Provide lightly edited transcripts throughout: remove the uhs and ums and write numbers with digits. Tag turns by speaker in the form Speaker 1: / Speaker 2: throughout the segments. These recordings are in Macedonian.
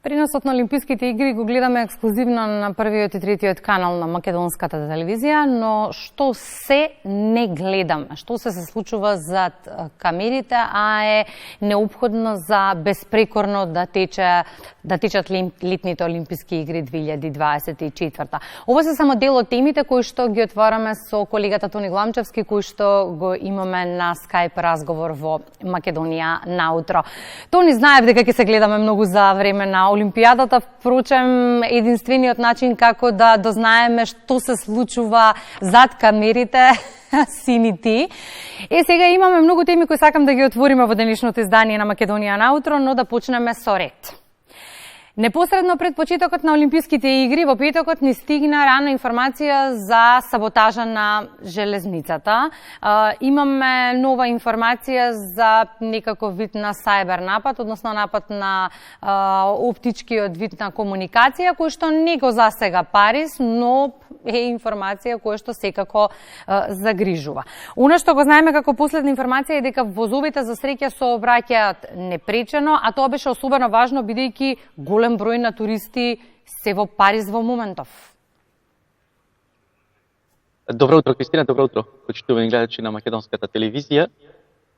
Speaker 1: Преносот на Олимписките игри го гледаме ексклузивно на првиот и третиот канал на македонската телевизија, но што се не гледаме, што се случува зад камерите, а е неопходно за безпрекорно да течат летните Олимписки игри 2024. Ова се само дел од темите кои што ги отвараме со колегата Тони Гламчевски, кој што го имаме на Skype разговор во Македонија наутро. Тони, знаев дека ќе се гледаме многу за време на Олимпијадата, впрочем, единствениот начин како да дознаеме што се случува зад камерите сини ти. Сега имаме многу теми кои сакам да ги отвориме во денешното издание на Македонија наутро, но да почнеме со ред. Непосредно пред почетокот на Олимписките игри во петокот ни стигна рана информација за саботажа на железницата. Имаме нова информација за некаков вид на сајбер напад, односно напад на оптичкиот вид на комуникација, кој што не го засега Париз, но е информација која што секако загрижува. Она што го знаеме како последна информација е дека возовите за среќа сообраќаат непречено, а тоа беше особено важно бидејќи голем број на туристи се во Париз во моментов.
Speaker 2: Добро утро, Кристина, добро утро, почитувани гледачи на македонската телевизија.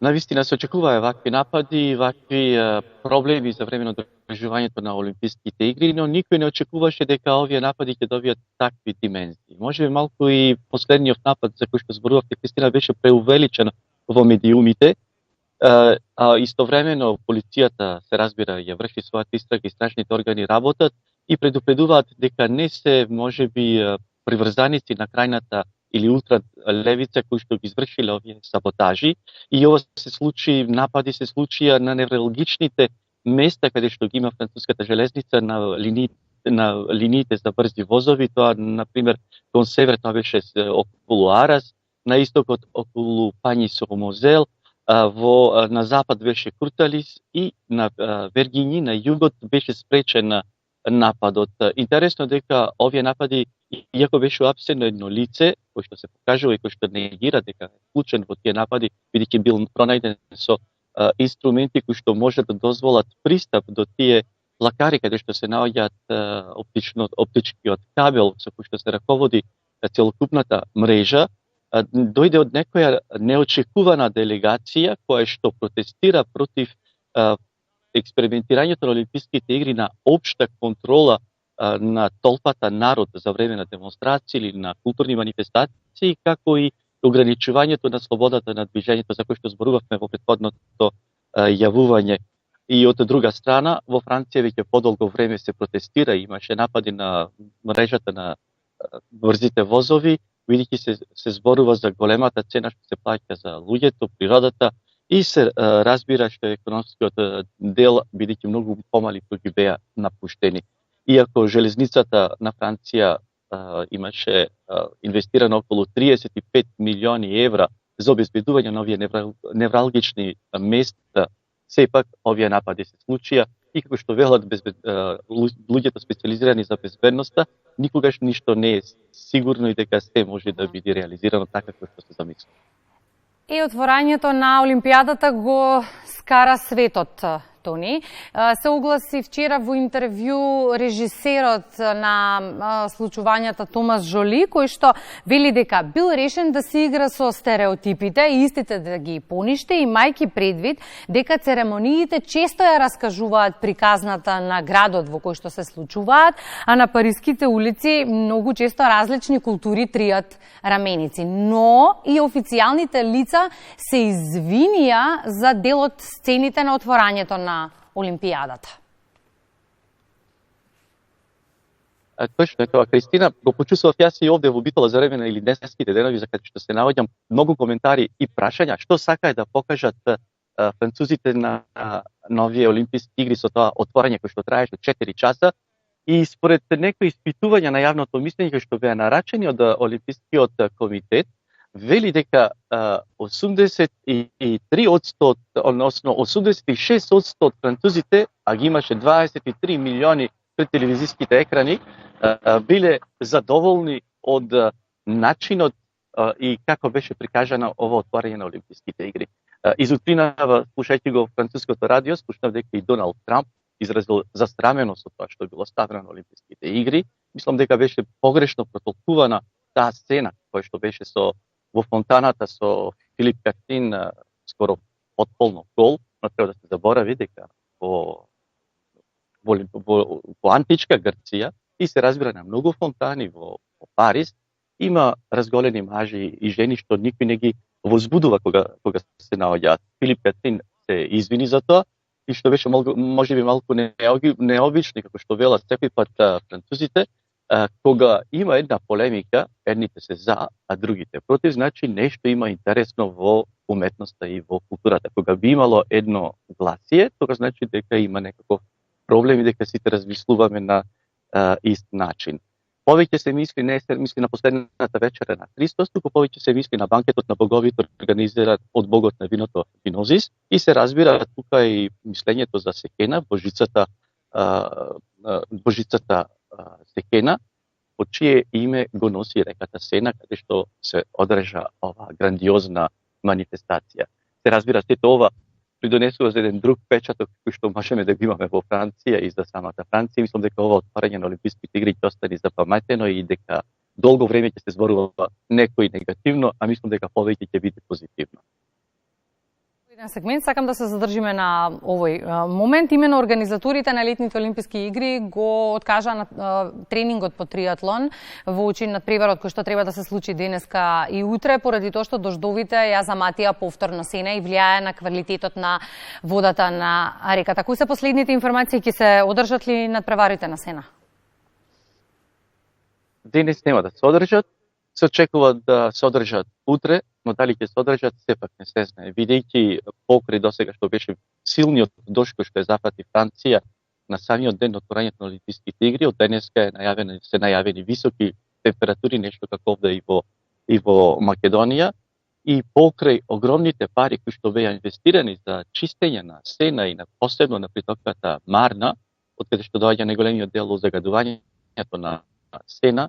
Speaker 2: Навистина се очекуваа вакви напади, вакви проблеми за време на одржувањето на Олимписките игри, но никој не очекуваше дека овие напади ќе добијат такви димензии. Може би малку и последниот напад за кој што зборувавте, Кристина, беше преувеличен во медиумите, а истовремено полицијата, се разбира, ја врши својата истрага и стражните органи работат и предупредуваат дека не се можеби приврзаници на крајната или ултралевица кои што ги извршиле овие саботажи, и ова се случи, напади се случија на невралгичните места каде што ги има француската железница на линиите за брзи возови. Тоа, например, кон север тоа беше околу Арас, на истокот околу Пањи-со-Мозел, на запад беше Курталис и на Вергињи, на југот беше спречен нападот. Интересно дека овие напади, иако беше уапсено едно лице, кој што се покажува и кој што негира дека е вклучен во тие напади, бидејќи бил пронајден со инструменти кои што можат да дозволат пристап до тие плакари каде што се наоѓаат оптичкиот кабел со кој што се раководи целокупната мрежа, дојде од некоја неочекувана делегација која што протестира против експериментирањето на Олимписките игри на општа контрола на толпата народ за време на демонстрации или на културни манифестации, како и ограничувањето на слободата на движењето за кој што зборувавме во претходното јавување. И од друга страна, во Франција веќе подолго време се протестира, имаше напади на мрежата на брзите возови, бидејќи се зборува за големата цена што се плаќа за луѓето, природата, и се разбира што економскиот дел, бидејќи многу помали пруги беа напуштени. Иако железницата на Франција имаше инвестирано околу 35 милиони евра за обезбедување на овие невралгични места, сепак овие напади се случија и како што велат луѓето специализирани за безбедноста, никогаш ништо не е сигурно и дека се може да биде реализирано така како што се замислува.
Speaker 1: И отворањето на Олимпијадата го скара светот, Тони. Се огласи вчера во интервју режисерот на случувањата Томас Жоли, кој што вели дека бил решен да се игра со стереотипите и истите да ги поништи, имајќи предвид дека церемониите често ја раскажуваат приказната на градот во кој што се случуваат, а на париските улици многу често различни култури тријат раменици. Но и официјалните лица се извинија за дел од сцените на отворањето на Олимпијадата.
Speaker 2: Точно е тоа, Кристина. Го почувствував јас и овде во Битола за време на или денеските денови, за каде што се наоѓам многу коментари и прашања што сакаат да покажат французите на овие Олимписки игри со тоа отворање кој што траеше 4 часа. И според некои испитувања на јавното мислење кои што беа нарачени од Олимпискиот комитет, вели дека 83%, односно 86% од французите, а ги имаше 23 милиони пред телевизиските екрани, биле задоволни од начинот и како беше прикажано ово отворање на Олимписките игри. Изутринава, слушајќи го француското радио, слушнав дека и Доналд Трамп изразил застраменост од тоа што било ставено на Олимписките игри. Мислам дека беше погрешно протолкувана таа сцена која што беше во фонтаната со Филип Картин, скоро потполно гол, но треба да се заборави дека во античка Грција и се разбира на многу фонтани во Париз има разголени мажи и жени што никој не ги возбудува кога се наоѓаат. Филип Картин се извини за тоа и што беше можеби малку необично, како што велат секој пат французите, кога има една полемика, едните се за, а другите против, значи нешто има интересно во уметноста и во културата. Кога би имало едно гласие, тоа значи дека има некаков проблем и дека сите размислуваме на ист начин. Повеќе се мисли, не се мисли на последната вечера на Христос, туку повеќе се мисли на банкетот на боговите организиран од богот на виното Динозис и се разбира тука и мислењето за Секена, божицата Секена, по чие име го носи реката Сена, каде што се одржа оваа грандиозна манифестација. Се разбира, сето ова придонесува за еден друг печаток кој што можеме да го имаме во Франција и за самата Франција. Мислам дека ова отварање на Олимписките игри ќе остане запаметено и дека долго време ќе се зборува некој негативно, а мислам дека повеќе ќе биде позитивно.
Speaker 1: Еден сегмент сакам да се задржиме на овој момент. Имено организаторите на летните Олимписки игри го откажа на тренингот по триатлон во очи на преварот кој што треба да се случи денеска и утре, поради тоа што дождовите ја заматија повторно Сена и влијае на квалитетот на водата на реката. Кои се последните информации, ќе се одржат ли надпреварите на Сена?
Speaker 2: Денес нема да се одржат. Се очекува да се одржат утре, но дали ќе се одржат, сепак не се знае. Видејќи покрај досега што беше силниот дожд кој што е зафати Франција на самиот ден од отворањето на Олимписките игри, од денеска се најавени високи температури, нешто како овде и во Македонија, и покрај огромните пари кои што беа инвестирани за чистење на Сена и на посебно на притоката Марна, од каде што доаѓа најголемиот дел од загадувањето на Сена,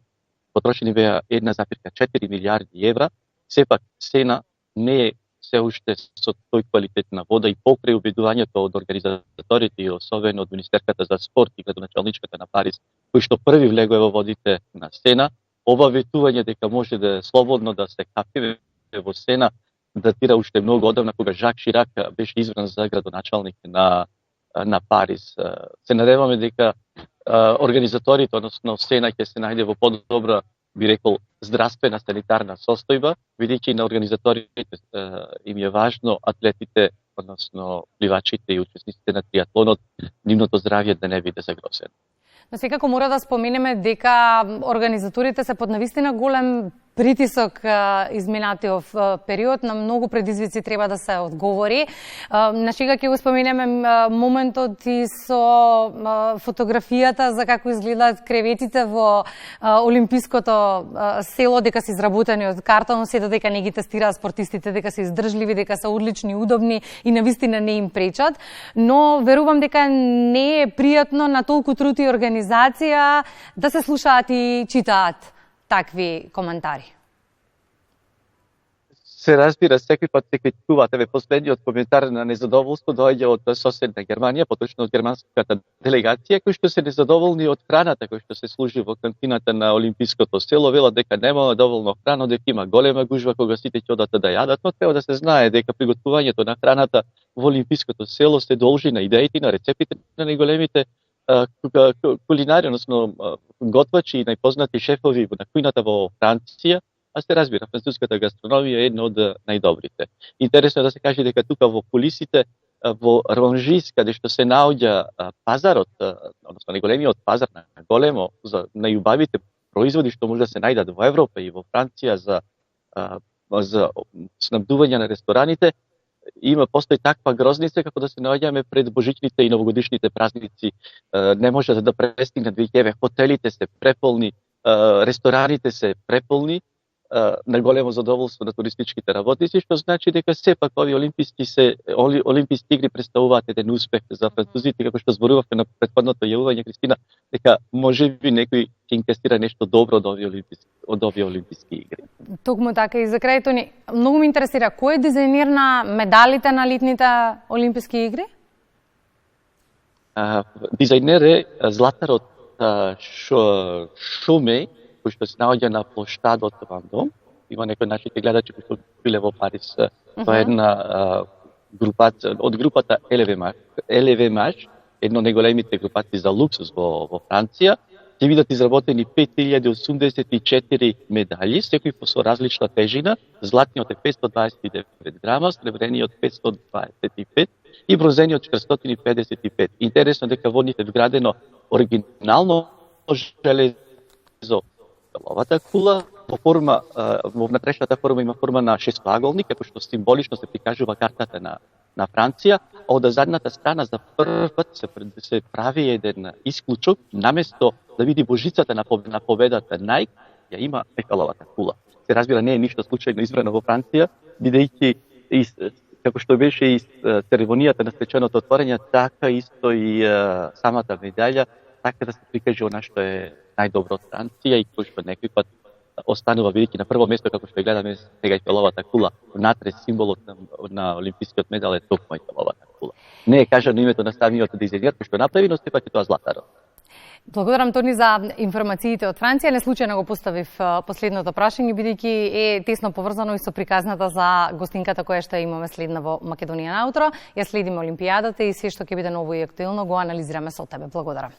Speaker 2: потрошени беа 1,4 милиарди евра. Сепак Сена не е се уште со тој квалитет на вода и покрај убедувањето од организаторите и особено од Министерката за спорт и градоначалничката на Париз, кој што први влегоа во водите на Сена, ова ветување дека може да е слободно да се капиме во Сена датира уште многу одамна, кога Жак Ширак беше избран за градоначалник на Париз. Се надеваме дека организаторите, односно Сена, ќе се најде во подобра, би рекол, здравствена санитарна состојба, бидејќи на организаторите им е важно атлетите, односно пливачите и учесниците на триатлонот, нивното здравје да не биде загрозено.
Speaker 1: Но секако мора да споменеме дека организаторите се под навистина голем притисок изминатиот период, на многу предизвици треба да се одговори. На шега ќе го споменеме моментот и со фотографијата за како изгледаат креветите во олимпиското село, дека се изработени од картон, се додека не ги тестираат спортистите, дека се издржливи, дека се одлични, удобни и навистина не им пречат. Но верувам дека не е пријатно на толку труд и организација да се слушаат и читаат такви коментари.
Speaker 2: Се разбира, секој пат се критикуваат. Последниот коментар на незадоволство доаѓа од соседна Германија, поточно од германската делегација, кои што се незадоволни од храната кој што се служи во кантината на Олимпиското село. Велат дека нема доволно храна, дека има голема гужва кога сите ќе одат да јадат, но треба да се знае дека приготвувањето на храната во Олимпиското село се должи на идеите, на рецептите на најголемите кулинари, односно готвачи и најпознати шефови на кујната во Франција, а се разбира, француската гастрономија е една од најдобрите. Интересно е да се каже дека тука во кулисите, во Ронжис, каде што се наоѓа пазарот, односно најголемиот пазар на големо, за најубавите производи што може да се најдат во Европа и во Франција за снабдување на рестораните, постои таква грозница како да се наоѓаме пред божичните и новогодишните празници. Не може да престигнат веќе, хотелите се преполни, рестораните се преполни, на големо задоволство на туристичките работници, што значи дека сепак овие олимписки игри представуваат еден успех за французите, како што зборувавме на претходното јавување, Кристина, дека можеби некој ќе инвестира нешто добро од овие олимписки игри.
Speaker 1: Токму така, и за крај, Тони, многу ме интересира, кој е дизајнер на медалите на летните олимписки игри?
Speaker 2: Дизајнер е Златарот Шуме, кој што се наоѓа на плоштадот Вандом. Има некои нашите гледачи кои што биле во Париз. Тоа е една групација од групата LVMH, едно од најголемите групации за луксус во Франција. Ќе бидат изработени 5084 медали, секој со различна тежина. Златниот е 529 грама, сребрениот 525 и бронзениот 455. Интересно дека во нив е вградено оригинално железо. Овата кула во форма, во внатрешната форма има форма на шестоаголник, како што символично се прикажува картата на Франција, а од задната страна за прв пат се прави еден исклучок, наместо да види божицата на победата Nike, ја има Ефеловата кула. Се разбира, не е ништо случајно избрано во Франција, бидејќи како што беше и церемонијата на свеченото отворање, така исто и самата медаља, така да се прикаже она што е најдобро од Франција и кој што некој пат останува бидејќи на прво место, како што ја гледаме сега Ефеловата кула, внатре символот на олимпискиот медал е токму Ефеловата кула. Не е кажано името на самиот дизајнер кој што направи, но сепак е тоа Златарот.
Speaker 1: Благодарам, Тони, за информациите од Франција. Не случајно го поставив последното прашање, бидејќи е тесно поврзано и со приказната за гостинката која што имаме следна во Македонија наутро. Ја следиме Олимпијадата и се што ќе биде ново и актуелно го анализираме со тебе. Благодарам.